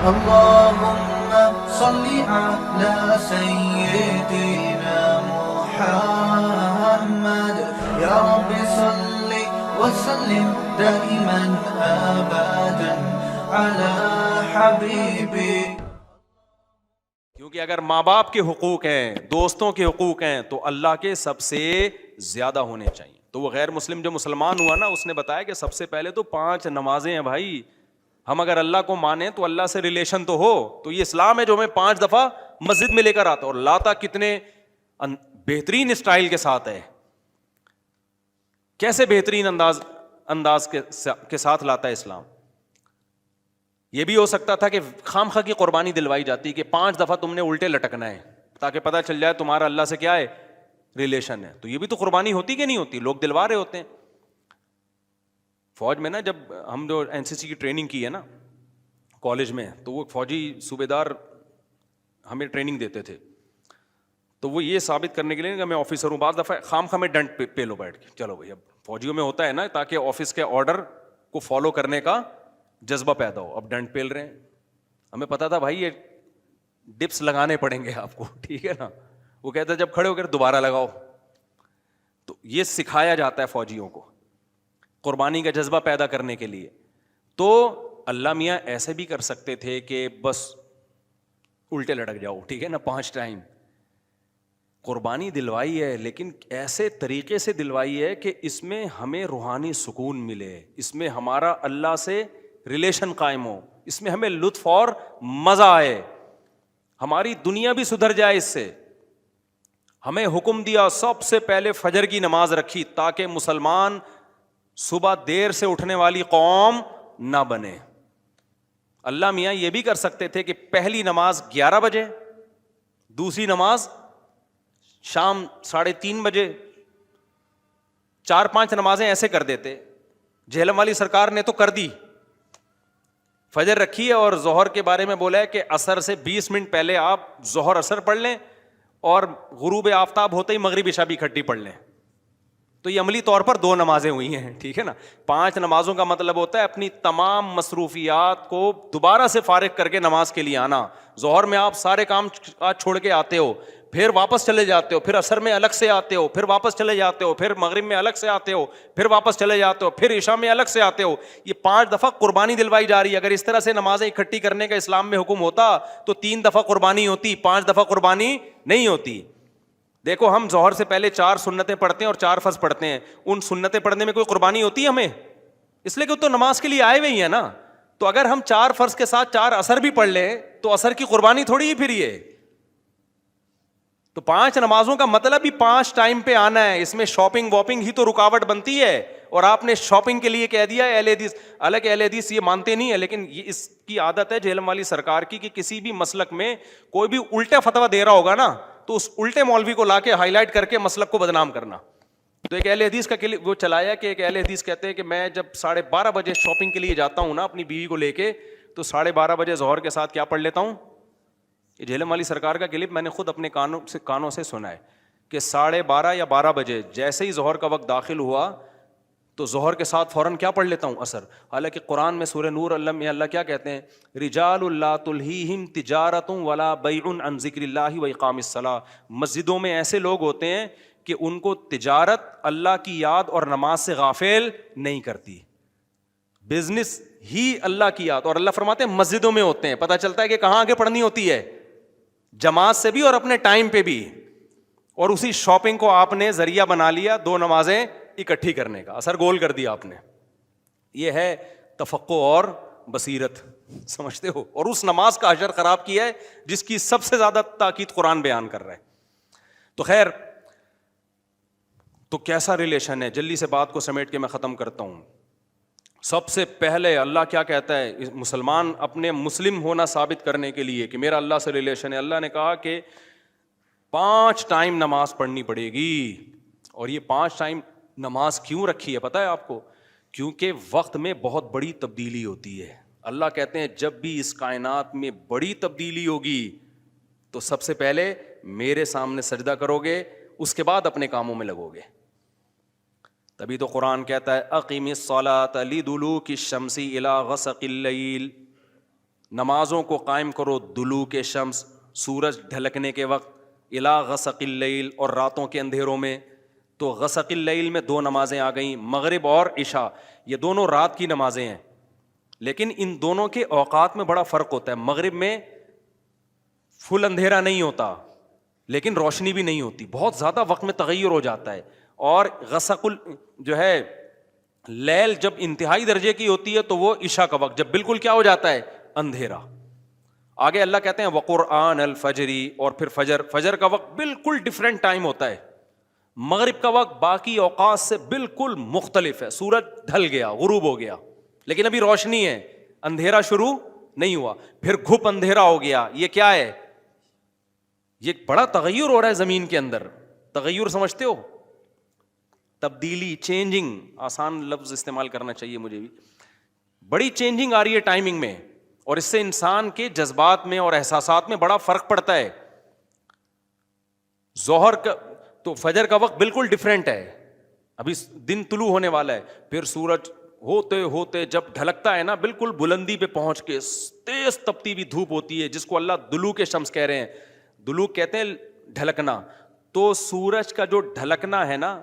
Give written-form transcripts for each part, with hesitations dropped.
اللهم صل على سيدنا محمد يا رب صل وسلم دائما ابدا على حبيبي. کیونکہ اگر ماں باپ کے حقوق ہیں، دوستوں کے حقوق ہیں، تو اللہ کے سب سے زیادہ ہونے چاہیے. تو وہ غیر مسلم جو مسلمان ہوا نا، اس نے بتایا کہ سب سے پہلے تو 5 نمازیں ہیں بھائی. ہم اگر اللہ کو مانیں تو اللہ سے ریلیشن تو ہو. تو یہ اسلام ہے جو ہمیں 5 دفعہ مسجد میں لے کر آتا، اور لاتا کتنے بہترین اسٹائل کے ساتھ ہے. کیسے بہترین انداز کے ساتھ لاتا ہے اسلام. یہ بھی ہو سکتا تھا کہ خام خواہ کی قربانی دلوائی جاتی کہ 5 دفعہ تم نے الٹے لٹکنا ہے تاکہ پتہ چل جائے تمہارا اللہ سے کیا ہے، ریلیشن ہے. تو یہ بھی تو قربانی ہوتی کہ نہیں ہوتی، لوگ دلوا رہے ہوتے ہیں. فوج میں نا، جب ہم جو این سی سی کی ٹریننگ کی ہے نا کالج میں، تو وہ فوجی صوبے دار ہمیں ٹریننگ دیتے تھے. تو وہ یہ ثابت کرنے کے لیے کہ میں آفیسر ہوں، بعض دفعہ خام خواہ میں ڈنڈ پہ لو بیٹھ کے، چلو بھائی. اب فوجیوں میں ہوتا ہے نا، تاکہ آفس کے آرڈر کو فالو کرنے کا جذبہ پیدا ہو. اب ڈنڈ پیل رہے ہیں، ہمیں پتا تھا بھائی یہ ڈپس لگانے پڑیں گے آپ کو، ٹھیک ہے نا. وہ کہتا ہے جب کھڑے ہو کر دوبارہ لگاؤ. تو یہ سکھایا جاتا ہے فوجیوں کو قربانی کا جذبہ پیدا کرنے کے لیے. تو اللہ میاں ایسے بھی کر سکتے تھے کہ بس الٹے لٹک جاؤ، ٹھیک ہے نا، 5 ٹائم. قربانی دلوائی ہے لیکن ایسے طریقے سے دلوائی ہے کہ اس میں ہمیں روحانی سکون ملے، اس میں ہمارا اللہ سے ریلیشن قائم ہو، اس میں ہمیں لطف اور مزہ آئے، ہماری دنیا بھی سدھر جائے اس سے. ہمیں حکم دیا سب سے پہلے فجر کی نماز رکھی تاکہ مسلمان صبح دیر سے اٹھنے والی قوم نہ بنے. اللہ میاں یہ بھی کر سکتے تھے کہ پہلی نماز 11 بجے، دوسری نماز شام 3:30 بجے، 4-5 نمازیں ایسے کر دیتے. جہلم والی سرکار نے تو کر دی، فجر رکھی ہے اور ظہر کے بارے میں بولا ہے کہ عصر سے 20 منٹ پہلے آپ ظہر عصر پڑھ لیں اور غروب آفتاب ہوتے ہی مغرب عشاء بھی اکٹھی پڑھ لیں. تو یہ عملی طور پر 2 نمازیں ہوئی ہیں، ٹھیک ہے نا. 5 نمازوں کا مطلب ہوتا ہے اپنی تمام مصروفیات کو دوبارہ سے فارغ کر کے نماز کے لیے آنا. ظہر میں آپ سارے کام چھوڑ کے آتے ہو، پھر واپس چلے جاتے ہو، پھر عصر میں الگ سے آتے ہو، پھر واپس چلے جاتے ہو، پھر مغرب میں الگ سے آتے ہو، پھر واپس چلے جاتے ہو، پھر عشاء میں الگ سے آتے ہو. یہ 5 دفعہ قربانی دلوائی جا رہی ہے. اگر اس طرح سے نمازیں اکٹھی کرنے کا اسلام میں حکم ہوتا تو 3 دفعہ قربانی ہوتی، 5 دفعہ قربانی نہیں ہوتی. دیکھو ہم ظہر سے پہلے 4 سنتیں پڑھتے ہیں اور 4 فرض پڑھتے ہیں. ان سنتیں پڑھنے میں کوئی قربانی ہوتی ہے ہمیں؟ اس لیے کہ تو نماز کے لیے آئے ہوئے ہی ہیں نا. تو اگر ہم 4 فرض کے ساتھ 4 عصر بھی پڑھ لیں تو عصر کی قربانی تھوڑی ہی پھر یہ. تو 5 نمازوں کا مطلب ہی 5 ٹائم پہ آنا ہے. اس میں شاپنگ واپنگ ہی تو رکاوٹ بنتی ہے، اور آپ نے شاپنگ کے لیے کہہ دیا اہل حدیث. حالانکہ اہل حدیث یہ مانتے نہیں ہے، لیکن یہ اس کی عادت ہے جہلم والی سرکار کی کہ کسی بھی مسلک میں کوئی بھی الٹا فتویٰ دے رہا ہوگا نا تو اس الٹے مولوی کو لا کے ہائی لائٹ کر کے مسلک کو بدنام کرنا. تو ایک اہل حدیث کا وہ چلایا کہ ایک اہل حدیث کہتے ہیں کہ میں جب 12:30 بجے شاپنگ کے لیے جاتا ہوں نا اپنی بیوی کو لے کے، تو 12:30 بجے ظہر کے ساتھ کیا پڑھ لیتا ہوں. یہ جہلم والی سرکار کا کلپ میں نے خود اپنے کانوں سے سنا ہے کہ 12:30 یا 12 بجے جیسے ہی ظہر کا وقت داخل ہوا تو ظہر کے ساتھ فوراً کیا پڑھ لیتا ہوں، عصر. حالانکہ قرآن میں سورہ نور اللہ کیا کہتے ہیں، رجال لا تلہیہم تجارت ولا بیع عن ذکر اللہ واقام الصلاۃ. مسجدوں میں ایسے لوگ ہوتے ہیں کہ ان کو تجارت اللہ کی یاد اور نماز سے غافل نہیں کرتی. بزنس ہی اللہ کی یاد، اور اللہ فرماتے ہیں مسجدوں میں ہوتے ہیں. پتہ چلتا ہے کہ کہاں آگے پڑھنی ہوتی ہے، جماعت سے بھی اور اپنے ٹائم پہ بھی. اور اسی شاپنگ کو آپ نے ذریعہ بنا لیا 2 نمازیں اکٹھی کرنے کا، اثر گول کر دیا آپ نے. یہ ہے تفقع اور بصیرت، سمجھتے ہو. اور اس نماز کا اجر خراب کیا ہے جس کی سب سے زیادہ تاکید قرآن بیان کر رہا ہے. تو خیر، تو کیسا ریلیشن ہے، جلدی سے بات کو سمیٹ کے میں ختم کرتا ہوں. سب سے پہلے اللہ کیا کہتا ہے، مسلمان اپنے مسلم ہونا ثابت کرنے کے لیے کہ میرا اللہ سے ریلیشن ہے، اللہ نے کہا کہ 5 ٹائم نماز پڑھنی پڑے گی. اور یہ 5 ٹائم نماز کیوں رکھی ہے پتہ ہے آپ کو؟ کیونکہ وقت میں بہت بڑی تبدیلی ہوتی ہے. اللہ کہتے ہیں جب بھی اس کائنات میں بڑی تبدیلی ہوگی تو سب سے پہلے میرے سامنے سجدہ کرو گے، اس کے بعد اپنے کاموں میں لگو گے. تبھی تو قرآن کہتا ہے اقیم الصلاۃ لدلوک الشمس الی غسق اللیل. نمازوں کو قائم کرو دلوک شمس سورج ڈھلکنے کے وقت، الا غسق اللیل اور راتوں کے اندھیروں میں. تو غسق اللیل میں 2 نمازیں آ گئیں، مغرب اور عشاء، یہ دونوں رات کی نمازیں ہیں، لیکن ان دونوں کے اوقات میں بڑا فرق ہوتا ہے. مغرب میں فل اندھیرا نہیں ہوتا لیکن روشنی بھی نہیں ہوتی، بہت زیادہ وقت میں تغیر ہو جاتا ہے. اور غسق جو ہے لیل جب انتہائی درجے کی ہوتی ہے تو وہ عشاء کا وقت، جب بالکل کیا ہو جاتا ہے، اندھیرا. آگے اللہ کہتے ہیں وقرآن الفجری، اور پھر فجر کا وقت بالکل ڈفرینٹ ٹائم ہوتا ہے. مغرب کا وقت باقی اوقات سے بالکل مختلف ہے. سورج ڈھل گیا، غروب ہو گیا، لیکن ابھی روشنی ہے، اندھیرا شروع نہیں ہوا. پھر گھپ اندھیرا ہو گیا. یہ کیا ہے؟ یہ بڑا تغیر ہو رہا ہے زمین کے اندر. تغیر سمجھتے ہو؟ تبدیلی، چینجنگ، آسان لفظ استعمال کرنا چاہیے مجھے بھی. بڑی چینجنگ آ رہی ہے ٹائمنگ میں، اور اس سے انسان کے جذبات میں اور احساسات میں بڑا فرق پڑتا ہے. ظہر کا تو فجر کا وقت بالکل ڈفرینٹ ہے، ابھی دن طلوع ہونے والا ہے. پھر سورج ہوتے ہوتے جب ڈھلکتا ہے نا، بالکل بلندی پہ پہنچ کے تیز تپتی ہوئی دھوپ ہوتی ہے، جس کو اللہ دلوک شمس کہہ رہے ہیں. دلوک کہتے ہیں ڈھلکنا. تو سورج کا جو ڈھلکنا ہے نا،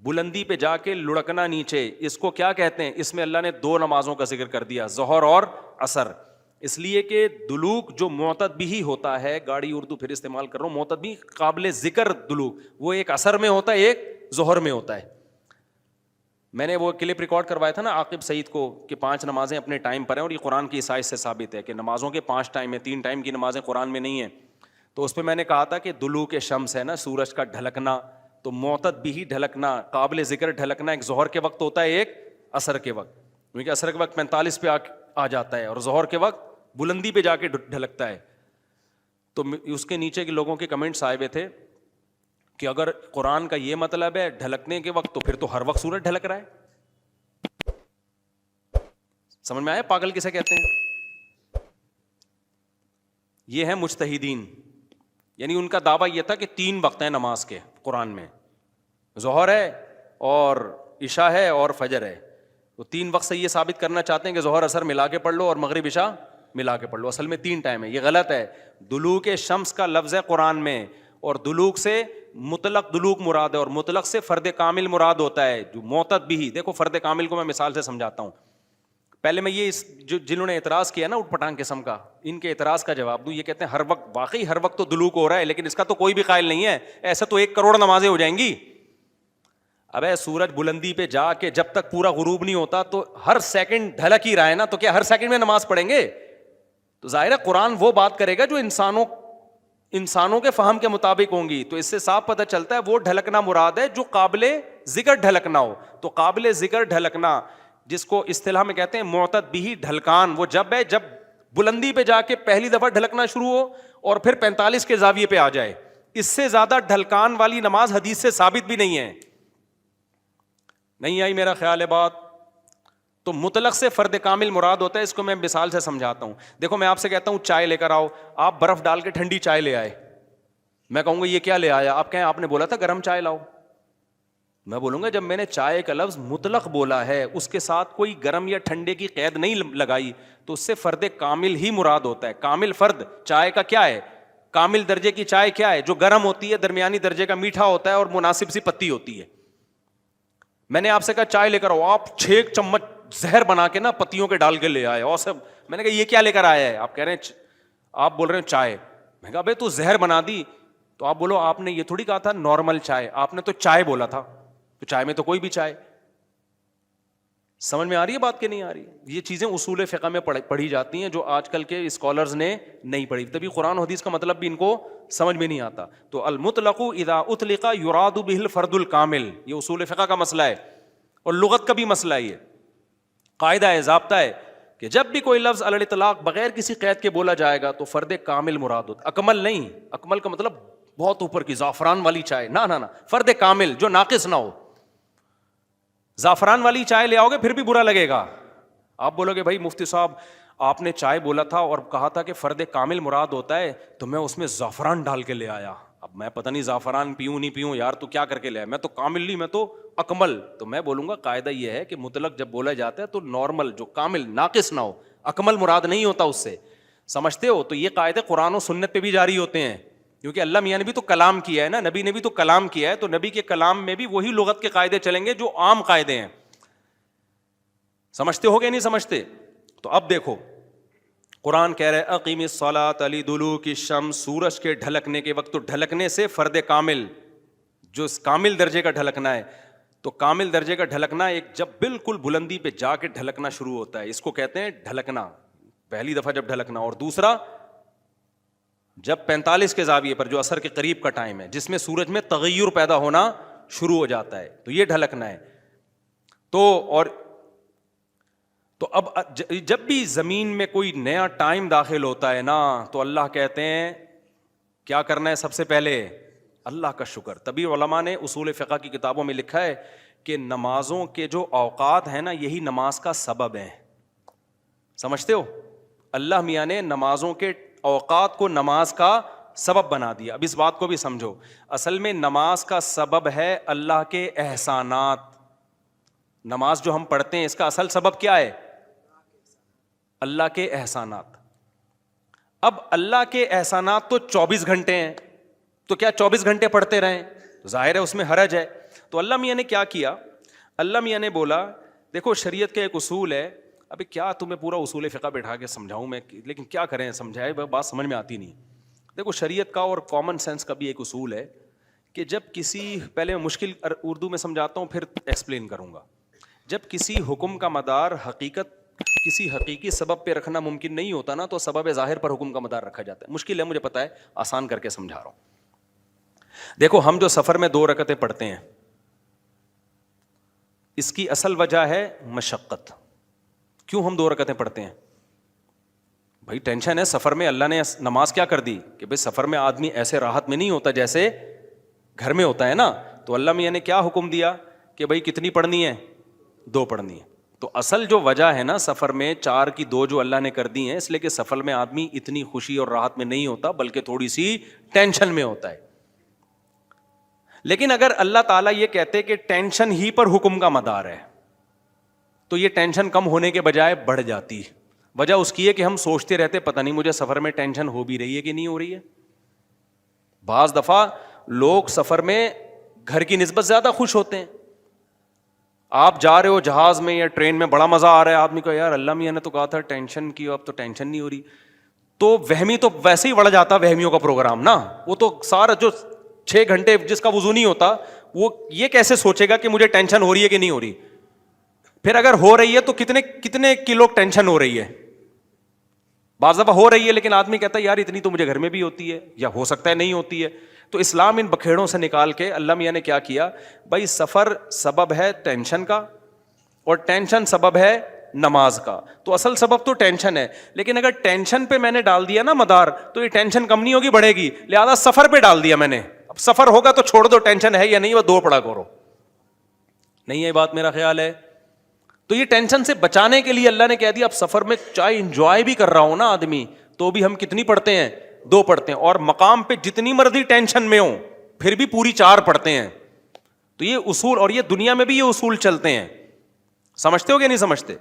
بلندی پہ جا کے لڑکنا نیچے، اس کو کیا کہتے ہیں؟ اس میں اللہ نے 2 نمازوں کا ذکر کر دیا، ظہر اور عصر. اس لیے کہ دلوک جو معتد بھی ہوتا ہے، گاڑی اردو پھر استعمال کر رہا ہوں، معتد بھی قابل ذکر دلوک، وہ ایک عصر میں ہوتا ہے، ایک ظہر میں ہوتا ہے. میں نے وہ کلپ ریکارڈ کروایا تھا نا عاقب سعید کو کہ 5 نمازیں اپنے ٹائم پر ہیں، اور یہ قرآن کی عیسائی سے ثابت ہے کہ نمازوں کے 5 ٹائم ہیں، 3 ٹائم کی نمازیں قرآن میں نہیں ہیں. تو اس پہ میں نے کہا تھا کہ دلوک شمس ہے نا، سورج کا ڈھلکنا، تو معتد بھی ڈھلکنا، قابل ذکر ڈھلکنا ایک ظہر کے وقت ہوتا ہے، ایک عصر کے وقت. کیونکہ عصر کے وقت 45 پہ آ جاتا ہے، اور ظہر کے وقت بلندی پہ جا کے ڈھلکتا ہے. تو اس کے نیچے کے لوگوں کے کمنٹس آئے ہوئے تھے کہ اگر قرآن کا یہ مطلب ہے ڈھلکنے کے وقت، تو پھر تو ہر وقت سورج ڈھلک رہا ہے. سمجھ میں آیا پاگل کسے کہتے ہیں؟ یہ ہے مجتہدین، یعنی ان کا دعویٰ یہ تھا کہ 3 وقت ہیں نماز کے قرآن میں، ظہر ہے اور عشاء ہے اور فجر ہے. تو 3 وقت سے یہ ثابت کرنا چاہتے ہیں کہ ظہر عصر ملا کے پڑھ لو اور مغرب عشاء ملا کے پڑھ لو. اصل میں 3 ٹائم ہے، یہ غلط ہے. دلوک شمس کا لفظ ہے قرآن میں، اور دلوک سے مطلق دلوک مراد ہے، اور مطلق سے فرد کامل مراد ہوتا ہے، جو معتد بھی. دیکھو فرد کامل کو میں مثال سے سمجھاتا ہوں. پہلے میں یہ جنہوں نے اعتراض کیا نا اٹھ پٹانگ قسم کا، ان کے اعتراض کا جواب دوں. یہ کہتے ہیں ہر وقت، واقعی ہر وقت تو دلوک ہو رہا ہے، لیکن اس کا تو کوئی بھی قائل نہیں ہے. ایسا تو 1 کروڑ نمازیں ہو جائیں گی. ابے سورج بلندی پہ جا کے جب تک پورا غروب نہیں ہوتا تو ہر سیکنڈ ڈھلک ہی رہا ہے نا، تو کیا ہر سیکنڈ میں نماز پڑھیں گے؟ تو ظاہر ہے قرآن وہ بات کرے گا جو انسانوں کے فہم کے مطابق ہوں گی. تو اس سے صاف پتہ چلتا ہے وہ ڈھلکنا مراد ہے جو قابل ذکر ڈھلکنا ہو. تو قابل ذکر ڈھلکنا، جس کو اصطلاح میں کہتے ہیں معتد بھی ڈھلکان، وہ جب ہے جب بلندی پہ جا کے پہلی دفعہ ڈھلکنا شروع ہو اور پھر 45 کے زاویے پہ آ جائے. اس سے زیادہ ڈھلکان والی نماز حدیث سے ثابت بھی نہیں ہے. نہیں آئی میرا خیال ہے بات؟ تو مطلق سے فرد کامل مراد ہوتا ہے. اس کو میں مثال سے سمجھاتا ہوں. دیکھو میں آپ سے کہتا ہوں چائے لے کر آؤ، آپ برف ڈال کے ٹھنڈی چائے لے آئے. میں کہوں گا یہ کیا لے آیا؟ آپ کہیں آپ نے بولا تھا گرم چائے لاؤ. میں بولوں گا جب میں نے چائے کا لفظ مطلق بولا ہے، اس کے ساتھ کوئی گرم یا ٹھنڈے کی قید نہیں لگائی، تو اس سے فرد کامل ہی مراد ہوتا ہے. کامل فرد چائے کا کیا ہے؟ کامل درجے کی چائے کیا ہے؟ جو گرم ہوتی ہے، درمیانی درجے کا میٹھا ہوتا ہے اور مناسب سی پتی ہوتی ہے. میں نے آپ سے کہا چائے لے کر آؤ، آپ 6 چمچ زہر بنا کے نا پتیوں کے ڈال کے لے آئے. اور سب میں نے کہا یہ کیا لے کر آیا ہے؟ آپ کہہ رہے ہیں، آپ بول رہے ہیں چائے. میں کہا بھائی تو زہر بنا دی. تو آپ بولو آپ نے یہ تھوڑی کہا تھا نارمل چائے، آپ نے تو چائے بولا تھا. تو چائے میں تو کوئی بھی چائے. سمجھ میں آ رہی ہے بات کہ نہیں آ رہی؟ یہ چیزیں اصول فقہ میں پڑھی جاتی ہیں جو آج کل کے اسکالرز نے نہیں پڑھی. تبھی قرآن و حدیث کا مطلب بھی ان کو سمجھ میں نہیں آتا. تو المطلق اذا اطلق یراد به الفرد الکامل، یہ اصول فقہ کا مسئلہ ہے اور لغت کا بھی مسئلہ ہے. یہ قاعدہ ہے، ضابطہ ہے کہ جب بھی کوئی لفظ علی الاطلاق بغیر کسی قید کے بولا جائے گا تو فرد کامل مراد ہوتا. اکمل نہیں، اکمل کا مطلب بہت اوپر کی زعفران والی چائے، نہ فرد کامل جو ناقص نہ ہو. زعفران والی چائے لے آؤ گے پھر بھی برا لگے گا. آپ بولو گے بھائی مفتی صاحب آپ نے چائے بولا تھا اور کہا تھا کہ فرد کامل مراد ہوتا ہے، تو میں اس میں زعفران ڈال کے لے آیا. اب میں پتہ نہیں زعفران پیوں نہیں پیوں یار، تو کیا کر کے لے آیا؟ میں تو کامل نہیں، میں تو اکمل. تو میں بولوں گا قاعدہ یہ ہے کہ مطلق جب بولا جاتا ہے تو نارمل جو کامل ناقص نہ ہو. اکمل مراد نہیں ہوتا اس سے, سمجھتے ہو؟ تو یہ قاعدے قرآن و سنت پہ بھی جاری ہوتے ہیں, کیونکہ اللہ میاں نے بھی تو کلام کیا ہے نا, نبی نے بھی تو کلام کیا ہے, تو نبی کے کلام میں بھی وہی لغت کے قاعدے چلیں گے جو عام قاعدے ہیں. سمجھتے ہو گے نہیں سمجھتے؟ تو اب دیکھو قرآن کہہ رہے اقیم الصلاۃ لدلوک الشمس, سورج کے ڈھلکنے کے وقت, تو ڈھلکنے سے فرد کامل جو کامل درجے کا ڈھلکنا ہے, تو کامل درجے کا ڈھلکنا ایک جب بالکل بلندی پہ جا کے ڈھلکنا شروع ہوتا ہے, اس کو کہتے ہیں ڈھلکنا, پہلی دفعہ جب ڈھلکنا, اور دوسرا جب 45 کے زاویے پر جو عصر کے قریب کا ٹائم ہے جس میں سورج میں تغیر پیدا ہونا شروع ہو جاتا ہے, تو یہ ڈھلکنا ہے. تو اب جب بھی زمین میں کوئی نیا ٹائم داخل ہوتا ہے نا, تو اللہ کہتے ہیں کیا کرنا ہے, سب سے پہلے اللہ کا شکر. تبھی علماء نے اصول فقہ کی کتابوں میں لکھا ہے کہ نمازوں کے جو اوقات ہیں نا, یہی نماز کا سبب ہے. سمجھتے ہو؟ اللہ میاں نے نمازوں کے اوقات کو نماز کا سبب بنا دیا. اب اس بات کو بھی سمجھو, اصل میں نماز کا سبب ہے اللہ کے احسانات. نماز جو ہم پڑھتے ہیں اس کا اصل سبب کیا ہے؟ اللہ کے احسانات. اب اللہ کے احسانات تو 24 گھنٹے ہیں, تو کیا 24 گھنٹے پڑھتے رہیں؟ ظاہر ہے اس میں حرج ہے. تو اللہ میاں نے کیا کیا, اللہ میاں نے بولا دیکھو شریعت کا ایک اصول ہے. ابھی کیا تمہیں پورا اصول فقہ بٹھا کے سمجھاؤں میں, لیکن کیا کریں, سمجھائے بات سمجھ میں آتی نہیں. دیکھو شریعت کا اور کامن سینس کا بھی ایک اصول ہے کہ جب کسی, پہلے میں مشکل اردو میں سمجھاتا ہوں پھر ایکسپلین کروں گا. جب کسی حکم کا مدار کسی حقیقی سبب پہ رکھنا ممکن نہیں ہوتا نا, تو سبب ظاہر پر حکم کا مدار رکھا جاتا ہے. مشکل ہے مجھے پتا ہے, آسان کر کے سمجھا رہا ہوں. دیکھو ہم جو سفر میں 2 رکعتیں پڑھتے ہیں, اس کی اصل وجہ ہے مشقت. کیوں ہم 2 رکعتیں پڑھتے ہیں؟ بھائی ٹینشن ہے سفر میں. اللہ نے نماز کیا کر دی کہ بھائی سفر میں آدمی ایسے راحت میں نہیں ہوتا جیسے گھر میں ہوتا ہے نا. تو اللہ میاں نے کیا حکم دیا کہ بھائی کتنی پڑھنی ہے؟ 2 پڑھنی ہے. تو اصل جو وجہ ہے نا سفر میں 4 کی 2 جو اللہ نے کر دی ہیں, اس لیے کہ سفر میں آدمی اتنی خوشی اور راحت میں نہیں ہوتا بلکہ تھوڑی سی ٹینشن میں ہوتا ہے. لیکن اگر اللہ تعالیٰ یہ کہتے کہ ٹینشن ہی پر حکم کا مدار ہے, تو یہ ٹینشن کم ہونے کے بجائے بڑھ جاتی. وجہ اس کی ہے کہ ہم سوچتے رہتے پتہ نہیں مجھے سفر میں ٹینشن ہو بھی رہی ہے کہ نہیں ہو رہی ہے. بعض دفعہ لوگ سفر میں گھر کی نسبت زیادہ خوش ہوتے ہیں. آپ جا رہے ہو جہاز میں یا ٹرین میں, بڑا مزہ آ رہا ہے آدمی کو, یار اللہ میاں نے تو کہا تھا ٹینشن کی, اب تو ٹینشن نہیں ہو رہی. تو وہمی تو ویسے ہی بڑھ جاتا وہمیوں کا پروگرام نا. وہ تو سارا جو 6 گھنٹے جس کا وضو نہیں ہوتا, وہ یہ کیسے سوچے گا کہ مجھے ٹینشن ہو رہی ہے کہ نہیں ہو رہی. پھر اگر ہو رہی ہے تو کتنے کلو ٹینشن ہو رہی ہے. بعض دفعہ ہو رہی ہے لیکن آدمی کہتا ہے یار اتنی تو مجھے گھر میں بھی ہوتی ہے, یا ہو سکتا ہے نہیں ہوتی ہے. تو اسلام ان بکھیڑوں سے نکال کے اللہ میاں نے کیا کیا, بھائی سفر سبب ہے ٹینشن کا اور ٹینشن سبب ہے نماز کا. تو اصل سبب تو ٹینشن ہے, لیکن اگر ٹینشن پہ میں نے ڈال دیا نا مدار, تو یہ ٹینشن کم نہیں ہوگی, بڑھے گی. لہذا سفر پہ ڈال دیا میں نے. اب سفر ہوگا تو چھوڑ دو, ٹینشن ہے یا نہیں, وہ 2 پڑھا کرو. نہیں ہے بات, میرا خیال ہے. تو یہ ٹینشن سے بچانے کے لیے اللہ نے کہہ دیا اب سفر میں چاہے انجوائے بھی کر رہا ہوں نا آدمی, تو بھی ہم کتنی پڑھتے ہیں؟ 2 پڑھتے ہیں. اور مقام پہ جتنی مرضی ٹینشن میں ہوں پھر بھی پوری 4 پڑھتے ہیں. تو یہ اصول, اور یہ دنیا میں بھی یہ اصول چلتے ہیں. سمجھتے ہو کہ نہیں سمجھتے؟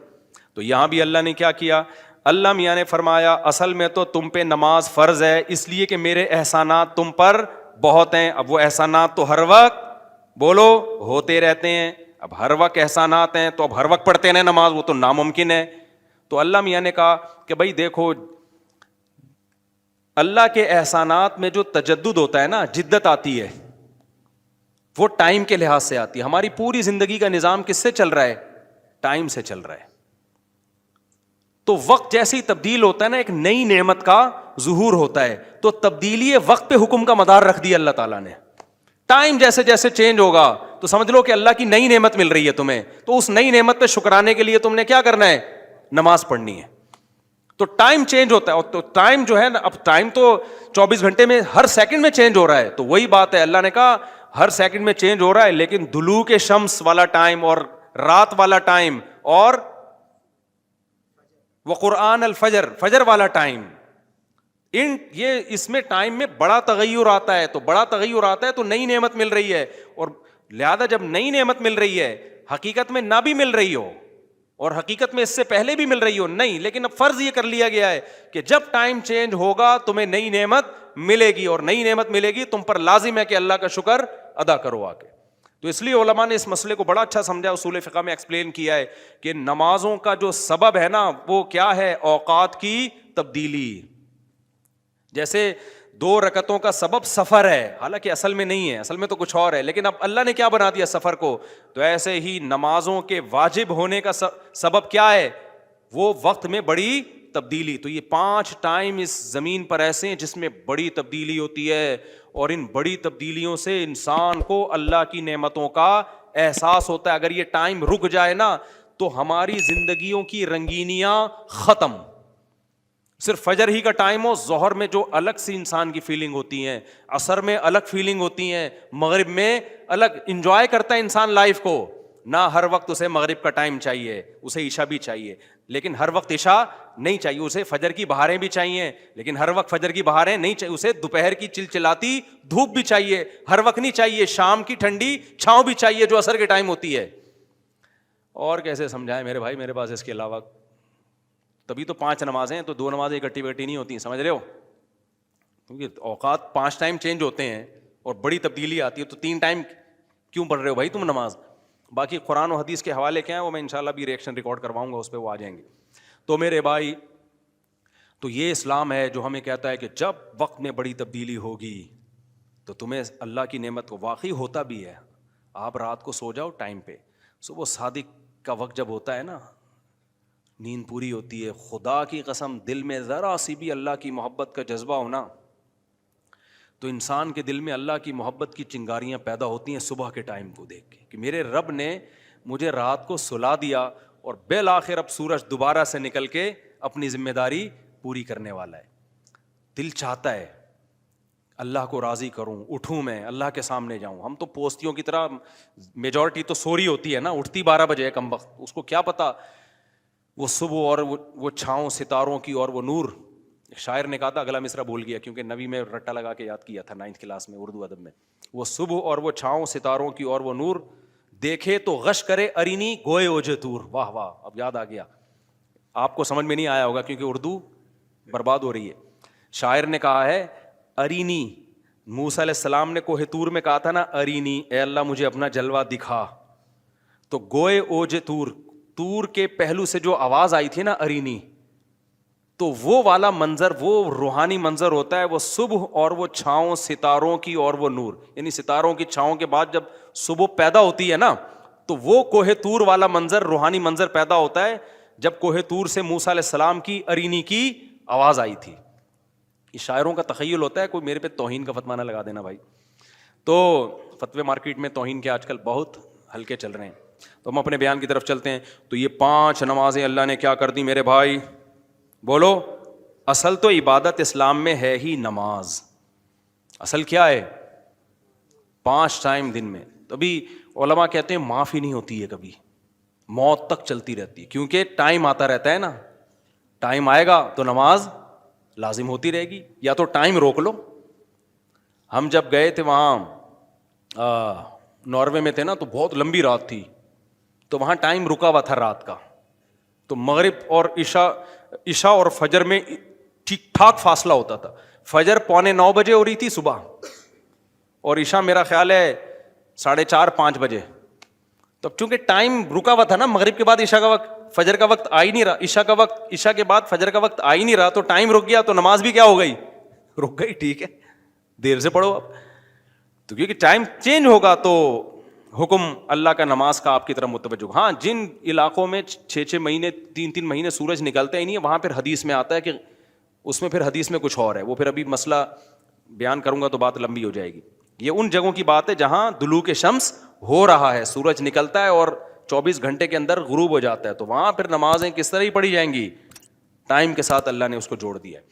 تو یہاں بھی اللہ نے کیا کیا, اللہ میاں نے فرمایا اصل میں تو تم پہ نماز فرض ہے اس لیے کہ میرے احسانات تم پر بہت ہیں. اب وہ احسانات تو ہر وقت بولو ہوتے رہتے ہیں. اب ہر وقت احسانات ہیں تو اب ہر وقت پڑھتے رہے نماز, وہ تو ناممکن ہے. تو اللہ میاں نے کہا کہ بھائی دیکھو اللہ کے احسانات میں جو تجدد ہوتا ہے نا, جدت آتی ہے, وہ ٹائم کے لحاظ سے آتی ہے. ہماری پوری زندگی کا نظام کس سے چل رہا ہے؟ ٹائم سے چل رہا ہے. تو وقت جیسے ہی تبدیل ہوتا ہے نا, ایک نئی نعمت کا ظہور ہوتا ہے. تو تبدیلی وقت پہ حکم کا مدار رکھ دیا اللہ تعالیٰ نے. ٹائم جیسے جیسے چینج ہوگا تو سمجھ لو کہ اللہ کی نئی نعمت مل رہی ہے تمہیں, تو اس نئی نعمت پہ شکرانے کے لیے تم نے کیا کرنا ہے؟ نماز پڑھنی ہے. تو ٹائم چینج ہوتا ہے, اور تو ٹائم جو ہے نا, اب ٹائم تو 24 گھنٹے میں ہر سیکنڈ میں چینج ہو رہا ہے. تو وہی بات ہے, اللہ نے کہا ہر سیکنڈ میں چینج ہو رہا ہے, لیکن دلوک شمس والا ٹائم اور رات والا ٹائم اور وقرآن الفجر, فجر والا ٹائم, یہ اس میں ٹائم میں بڑا تغیر آتا ہے. تو بڑا تغیر آتا ہے تو نئی نعمت مل رہی ہے, اور لہذا جب نئی نعمت مل رہی ہے حقیقت میں نہ بھی مل رہی ہو اور حقیقت میں اس سے پہلے بھی مل رہی ہو نہیں, لیکن اب فرض یہ کر لیا گیا ہے کہ جب ٹائم چینج ہوگا تمہیں نئی نعمت ملے گی, اور نئی نعمت ملے گی تم پر لازم ہے کہ اللہ کا شکر ادا کرو آ کے. تو اس لیے علماء نے اس مسئلے کو بڑا اچھا سمجھا, اصول فقہ میں ایکسپلین کیا ہے کہ نمازوں کا جو سبب ہے نا وہ کیا ہے, اوقات کی تبدیلی. جیسے 2 رکعتوں کا سبب سفر ہے, حالانکہ اصل میں نہیں ہے, اصل میں تو کچھ اور ہے, لیکن اب اللہ نے کیا بنا دیا سفر کو. تو ایسے ہی نمازوں کے واجب ہونے کا سبب کیا ہے, وہ وقت میں بڑی تبدیلی. تو یہ 5 ٹائم اس زمین پر ایسے ہیں جس میں بڑی تبدیلی ہوتی ہے, اور ان بڑی تبدیلیوں سے انسان کو اللہ کی نعمتوں کا احساس ہوتا ہے. اگر یہ ٹائم رک جائے نا تو ہماری زندگیوں کی رنگینیاں ختم. صرف فجر ہی کا ٹائم ہو, ظہر میں جو الگ سی انسان کی فیلنگ ہوتی ہیں, عصر میں الگ فیلنگ ہوتی ہیں, مغرب میں الگ, انجوائے کرتا ہے انسان لائف کو. نہ ہر وقت اسے مغرب کا ٹائم چاہیے, اسے عشاء بھی چاہیے, لیکن ہر وقت عشاء نہیں چاہیے. اسے فجر کی بہاریں بھی چاہیے, لیکن ہر وقت فجر کی بہاریں نہیں چاہیے. اسے دوپہر کی چلچلاتی دھوپ بھی چاہیے, ہر وقت نہیں چاہیے. شام کی ٹھنڈی چھاؤں بھی چاہیے جو عصر کے ٹائم ہوتی ہے. اور کیسے سمجھائیں میرے بھائی, میرے پاس اس کے علاوہ تبھی تو 5 نمازیں ہیں, تو 2 نمازیں اکٹھی بکٹھی نہیں ہوتی, سمجھ رہے ہو, کیونکہ اوقات 5 ٹائم چینج ہوتے ہیں اور بڑی تبدیلی آتی ہے. تو 3 ٹائم کیوں پڑھ رہے ہو بھائی تم نماز. باقی قرآن و حدیث کے حوالے کیا ہیں وہ میں انشاءاللہ بھی ریئیکشن ریکارڈ کرواؤں گا, اس پہ وہ آ جائیں گے. تو میرے بھائی, تو یہ اسلام ہے جو ہمیں کہتا ہے کہ جب وقت میں بڑی تبدیلی ہوگی تو تمہیں اللہ کی نعمت کو واقعی ہوتا بھی ہے. آپ رات کو سو جاؤ ٹائم پہ, صبح صادق کا وقت جب ہوتا ہے نا, نیند پوری ہوتی ہے, خدا کی قسم دل میں ذرا سی بھی اللہ کی محبت کا جذبہ ہونا تو انسان کے دل میں اللہ کی محبت کی چنگاریاں پیدا ہوتی ہیں صبح کے ٹائم کو دیکھ کے, کہ میرے رب نے مجھے رات کو سلا دیا اور بالآخر اب سورج دوبارہ سے نکل کے اپنی ذمہ داری پوری کرنے والا ہے. دل چاہتا ہے اللہ کو راضی کروں, اٹھوں, میں اللہ کے سامنے جاؤں. ہم تو پوستیوں کی طرح, میجورٹی تو سو رہی ہوتی ہے نا, اٹھتی 12 بجے ہے کم وقت, اس کو کیا پتا وہ صبح اور وہ چھاؤں ستاروں کی اور وہ نور. شاعر نے کہا تھا, اگلا مصرع بھول گیا کیونکہ نبی میں رٹا لگا کے یاد کیا تھا 9th کلاس میں اردو ادب میں, وہ صبح اور وہ چھاؤں ستاروں کی اور وہ نور, دیکھے تو غش کرے ارینی گوئے اوجے تور. واہ واہ, اب یاد آ گیا. آپ کو سمجھ میں نہیں آیا ہوگا کیونکہ اردو برباد ہو رہی ہے. شاعر نے کہا ہے ارینی, موسیٰ علیہ السلام نے کوہ طور میں کہا تھا نا ارینی, اے اللہ مجھے اپنا جلوہ دکھا. تو گوئے اوجے تور, تور کے پہلو سے جو آواز آئی تھی نا ارینی, تو وہ والا منظر, وہ روحانی منظر ہوتا ہے وہ صبح اور وہ چھاؤں ستاروں کی اور وہ نور. یعنی ستاروں کی چھاؤں کے بعد جب صبح پیدا ہوتی ہے نا تو وہ کوہ طور والا منظر, روحانی منظر پیدا ہوتا ہے جب کوہ طور سے موسیٰ علیہ السلام کی ارینی کی آواز آئی تھی. یہ شاعروں کا تخیل ہوتا ہے, کوئی میرے پہ توہین کا فتویٰ نہ لگا دینا بھائی. تو فتوے مارکیٹ میں توہین کے آج کل بہت ہلکے چل رہے ہیں. تو ہم اپنے بیان کی طرف چلتے ہیں. تو یہ 5 نمازیں اللہ نے کیا کر دی میرے بھائی, بولو. اصل تو عبادت اسلام میں ہے ہی نماز. اصل کیا ہے, 5 ٹائم دن میں. تبھی علماء کہتے ہیں معاف ہی نہیں ہوتی ہے کبھی, موت تک چلتی رہتی ہے, کیونکہ ٹائم آتا رہتا ہے نا. ٹائم آئے گا تو نماز لازم ہوتی رہے گی, یا تو ٹائم روک لو. ہم جب گئے تھے وہاں ناروے میں تھے نا, تو بہت لمبی رات تھی, تو وہاں ٹائم رکا ہوا تھا رات کا. تو مغرب اور عشاء اور فجر میں ٹھیک ٹھاک فاصلہ ہوتا تھا. فجر 8:45 بجے ہو رہی تھی صبح, اور عشاء میرا خیال ہے 4:30-5 بجے. تو چونکہ ٹائم رکا ہوا تھا نا, مغرب کے بعد عشاء کا وقت, فجر کا وقت آ ہی نہیں رہا, عشاء کا وقت, عشاء کے بعد فجر کا وقت آ ہی نہیں رہا, تو ٹائم رک گیا, تو نماز بھی کیا ہو گئی, رک گئی. ٹھیک ہے, دیر سے پڑھو اب. تو کیونکہ ٹائم چینج ہوگا تو حکم اللہ کا نماز کا آپ کی طرف متوجہ. ہاں, جن علاقوں میں 6 مہینے 3 مہینے سورج نکلتا ہی نہیں ہے, وہاں پھر حدیث میں آتا ہے کہ اس میں پھر حدیث میں کچھ اور ہے, وہ پھر ابھی مسئلہ بیان کروں گا تو بات لمبی ہو جائے گی. یہ ان جگہوں کی بات ہے جہاں دلوک شمس ہو رہا ہے, سورج نکلتا ہے اور 24 گھنٹے کے اندر غروب ہو جاتا ہے, تو وہاں پھر نمازیں کس طرح ہی پڑھی جائیں گی, ٹائم کے ساتھ اللہ نے اس کو جوڑ دیا ہے.